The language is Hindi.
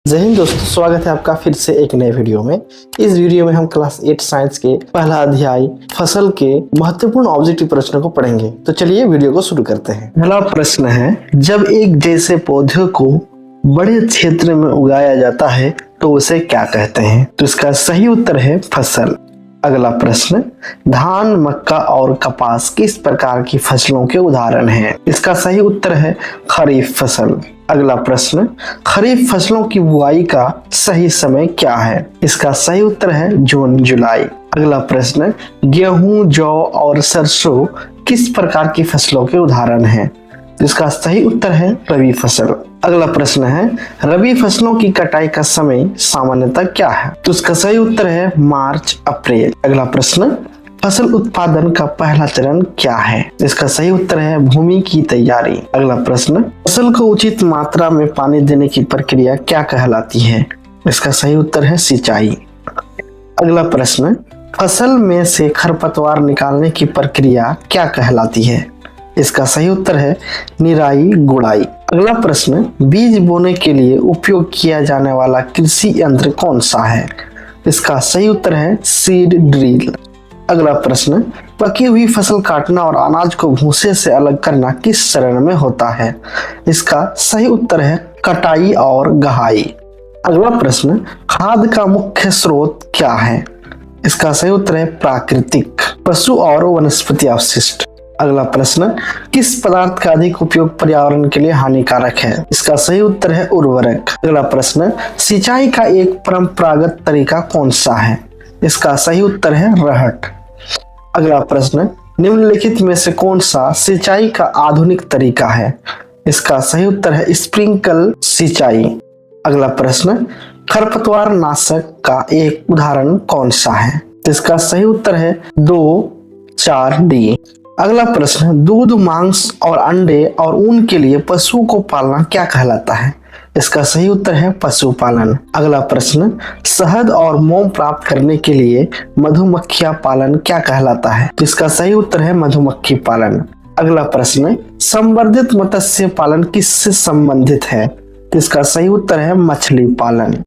जय हिंद दोस्तों, स्वागत है आपका फिर से एक नए वीडियो में। इस वीडियो में हम क्लास 8 साइंस के पहला अध्याय फसल के महत्वपूर्ण ऑब्जेक्टिव प्रश्नों को पढ़ेंगे। तो चलिए वीडियो को शुरू करते हैं। पहला प्रश्न है, जब एक जैसे पौधे को बड़े क्षेत्र में उगाया जाता है तो उसे क्या कहते हैं? तो इसका सही उत्तर है फसल। अगला प्रश्न, धान, मक्का और कपास किस प्रकार की फसलों के उदाहरण हैं? इसका सही उत्तर है खरीफ फसल। अगला प्रश्न, खरीफ फसलों की बुआई का सही समय क्या है? इसका सही उत्तर है जून जुलाई। अगला प्रश्न, गेहूं, जौ और सरसों किस प्रकार की फसलों के उदाहरण हैं? इसका सही उत्तर है रबी फसल। अगला प्रश्न है, रबी फसलों की कटाई का समय सामान्यतः क्या है? तो इसका सही उत्तर है मार्च अप्रैल। अगला प्रश्न, फसल उत्पादन का पहला चरण क्या है? इसका सही उत्तर है भूमि की तैयारी। अगला प्रश्न, फसल को उचित मात्रा में पानी देने की प्रक्रिया क्या कहलाती है? इसका सही उत्तर है सिंचाई। अगला प्रश्न, फसल में से खरपतवार निकालने की प्रक्रिया क्या कहलाती है? इसका सही उत्तर है निराई गुड़ाई। अगला प्रश्न, बीज बोने के लिए उपयोग किया जाने वाला कृषि यंत्र कौन सा है? इसका सही उत्तर है सीड ड्रिल। अगला प्रश्न, पकी हुई फसल काटना और अनाज को भूसे से अलग करना किस चरण में होता है? इसका सही उत्तर है कटाई और गहाई। अगला प्रश्न, खाद का मुख्य स्रोत क्या है? इसका सही उत्तर है प्राकृतिक, पशु और वनस्पति अवशिष्ट। अगला प्रश्न, किस पदार्थ का अधिक उपयोग पर्यावरण के लिए हानिकारक है? इसका सही उत्तर है उर्वरक। अगला प्रश्न, सिंचाई का एक परंपरागत तरीका कौन सा है? इसका सही उत्तर है रहट। अगला प्रश्न, निम्नलिखित में से कौन सा सिंचाई का आधुनिक तरीका है? इसका सही उत्तर है स्प्रिंकल सिंचाई। अगला प्रश्न, खरपतवार नाशक का एक उदाहरण कौन सा है? इसका सही उत्तर है 2,4-D। अगला प्रश्न, दूध, मांस और अंडे और ऊन के लिए पशुओं को पालना क्या कहलाता है? इसका सही उत्तर है पशुपालन। अगला प्रश्न, शहद और मोम प्राप्त करने के लिए मधुमक्खियां पालन क्या कहलाता है? इसका सही उत्तर है मधुमक्खी पालन। अगला प्रश्न, संवर्धित मत्स्य पालन किससे संबंधित है? इसका सही उत्तर है मछली पालन।